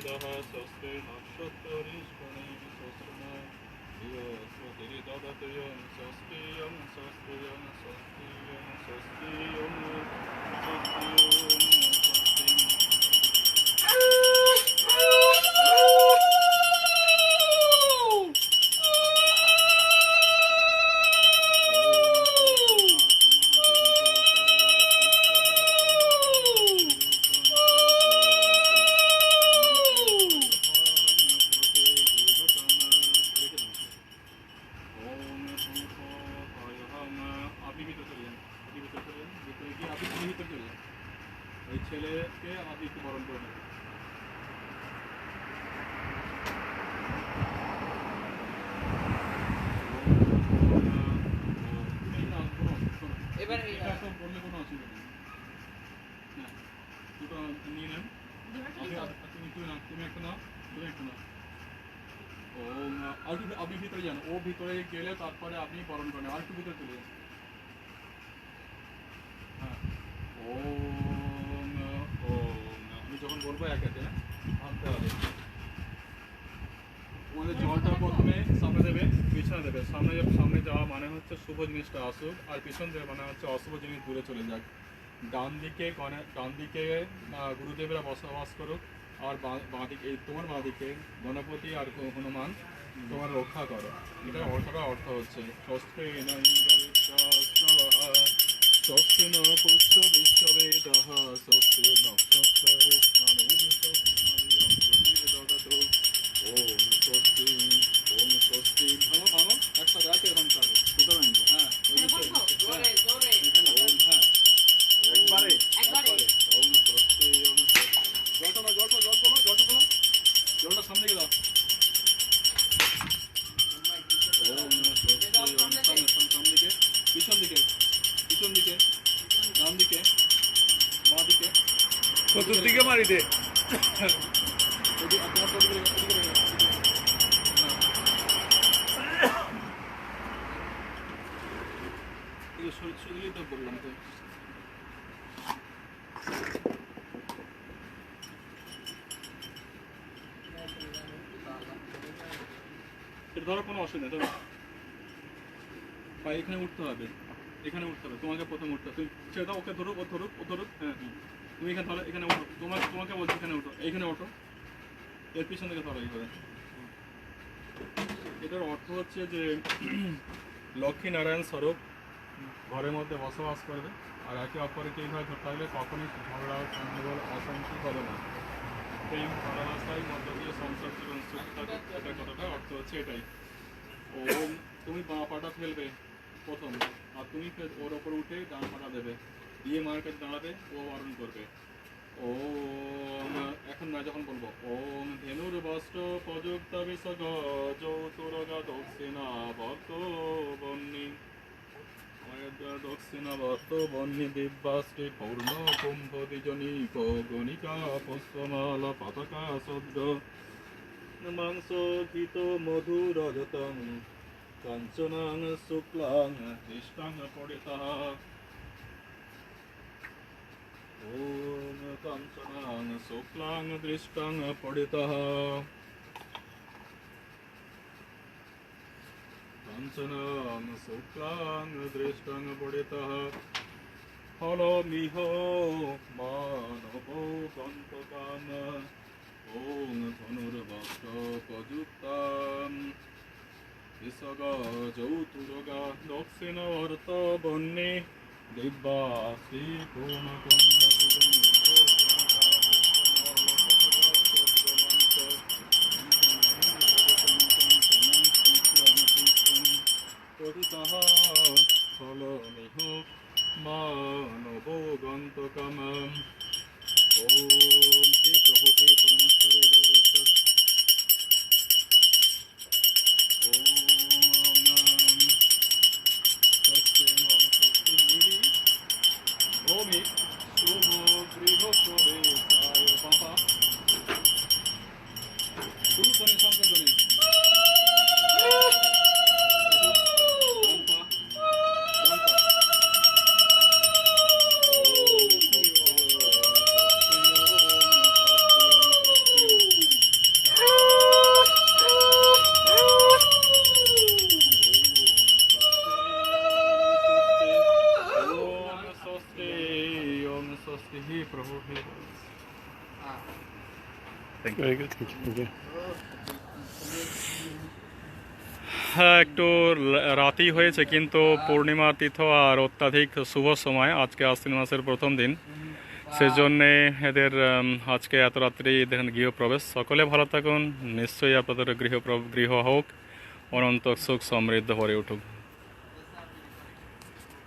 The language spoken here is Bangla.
स्वस्तिभिर्दः स्वस्ति नक्षत्तरिष्ठनिः स्वस्तिनो स्वस्ति ददतु यं स्वस्ति यं स्वस्ति यं स्वस्ति यं स्वस्ति यं स्वस्ति ছেলেকে আপনি একটু বরণ করে নেবেন। বললে কোনো অসুবিধা নেই। হ্যাঁ দুটো নিয়ে নেন। তুমি একটা নাও, তুমি একটা নাও। ও আপনি ভিতরে যান, ও ভিতরে গেলে তারপরে আপনি বরণ করেন। আর একটু ভিতরে চলে যান। হ্যাঁ ও আমি যখন বলবো এক একে ভাবতে হবে। তোমাদের জলটা প্রথমে সামনে দেবে, পিছনে দেবে। সামনে যাওয়া মানে হচ্ছে শুভ জিনিসটা আসুক, আর পিছন দেবে মানে হচ্ছে অশুভ জিনিস দূরে চলে যাক। ডান দিকে গুরুদেবরা বসবাস করুক, আর বাঁদিকে তোমার বাঁদিকে গণপতি আর হনুমান তোমার রক্ষা করো। এটা অর্থ হচ্ছে স্বস্তি স্বস্তি ন পুষ্প বিশ্ববেদঃ স্বস্তি নক্ষত্রে ওম স্বস্তি ওম স্বস্তি। ভাঙো ভাঙো একসাথে আছে ভাঙতে হবে। কোথাও ভাঙবো? হ্যাঁ ওম হ্যাঁ একবারে ওম স্বস্তি ওম স্বস্তি। জলটা সামনে গিয়ে দাও। ওম স্বস্তি ওম সামনে দিকে, পিছন দিকে ডান দিকে বাঁ দিকে চতুর্দিকে মারি দে। তো বললাম তো এটা ধরো কোনো অসুবিধা নেই। এখানে উঠতে হবে, তোমাকে প্রথম উঠতে হবে। তুমি ছেড়ে দাও, ওকে ধরুক, ও ধরুক। হ্যাঁ তুমি এখানে ধরো, এখানে ওঠো। তোমাকে বলছি এখানে ওঠো, এইখানে ওঠো। এর পিছন থেকে ধরো এইভাবে। এটার অর্থ হচ্ছে যে লক্ষ্মী নারায়ণ স্বরূপ ঘরের মধ্যে বসবাস করবে, আর একে অপরকে এইভাবে ধরতে থাকলে কখনই ঝগড়া গন্ডগোল অশান্তি হবে না। প্রেম ভালোবাসায় মধ্য দিয়ে সংসার জীবন সুখ থাকুক, এটা কথাটা অর্থ হচ্ছে এটাই। ওম তুমি বাঁ পাটা ফেলবে প্রথম, আর তুমি ওর ওপর উঠে ডান পাটা দেবে, দিয়ে মায়ের কাছে দাঁড়াবে, ও বারণ করবে। ওম এখন না যখন বলবো ওম ধেনুর বস্ত্র প্রযুক্ত বিসগ যৌতুরগা দক্ষিণা ভক্ত বন্নি দক্ষিণাবর্তবন্নি দিব্যাশ্রী পূর্ণ কুম্ভ দ্বিজনীক গণিকা পুষ্পমালা পতাকা শব্দ মাংস ঘিত মধু রজতং কাঞ্চনাং শুক্লাং দৃষ্টাং পড়িতঃ। ওম কাঞ্চনাং শুক্লাং দৃষ্টাং পড়িতঃ। কাঞ্চনাং শুক্লাং দৃষ্টাং পড়িতঃ। ফলমিহ মানব গন্তকাম। ওম ধনুর্বস্ত্র প্রযুক্তাম বিসগ যৌতুরগা দক্ষিণাবর্ত বন্যে দিব্যা শ্রী পূর্ণ কুম্ভ পতিতঃ ফলমিহ মানব গন্তকাম। ওম হে প্রভু, হে পরমেশ্বর জগদীশ্বর। ওম স্বস্তি ওম স্বস্তি লিলি ওমি শুভ গৃহ প্রবেশায় বাবা। শুরু করেন সংকল্পনে Very good. Thank you. হ্যাঁ, একটু রাতই হয়েছে, কিন্তু পূর্ণিমা তীর্থ আর অত্যাধিক শুভ সময়, আজকে আশ্বিন মাসের প্রথম দিন, সেজন্যে এদের আজকে এত রাত্রি এদের গৃহপ্রবেশ। সকলে ভালো থাকুন, নিশ্চয়ই আপনাদের গৃহ হোক, অনন্ত সুখ সমৃদ্ধ ভরে উঠুক।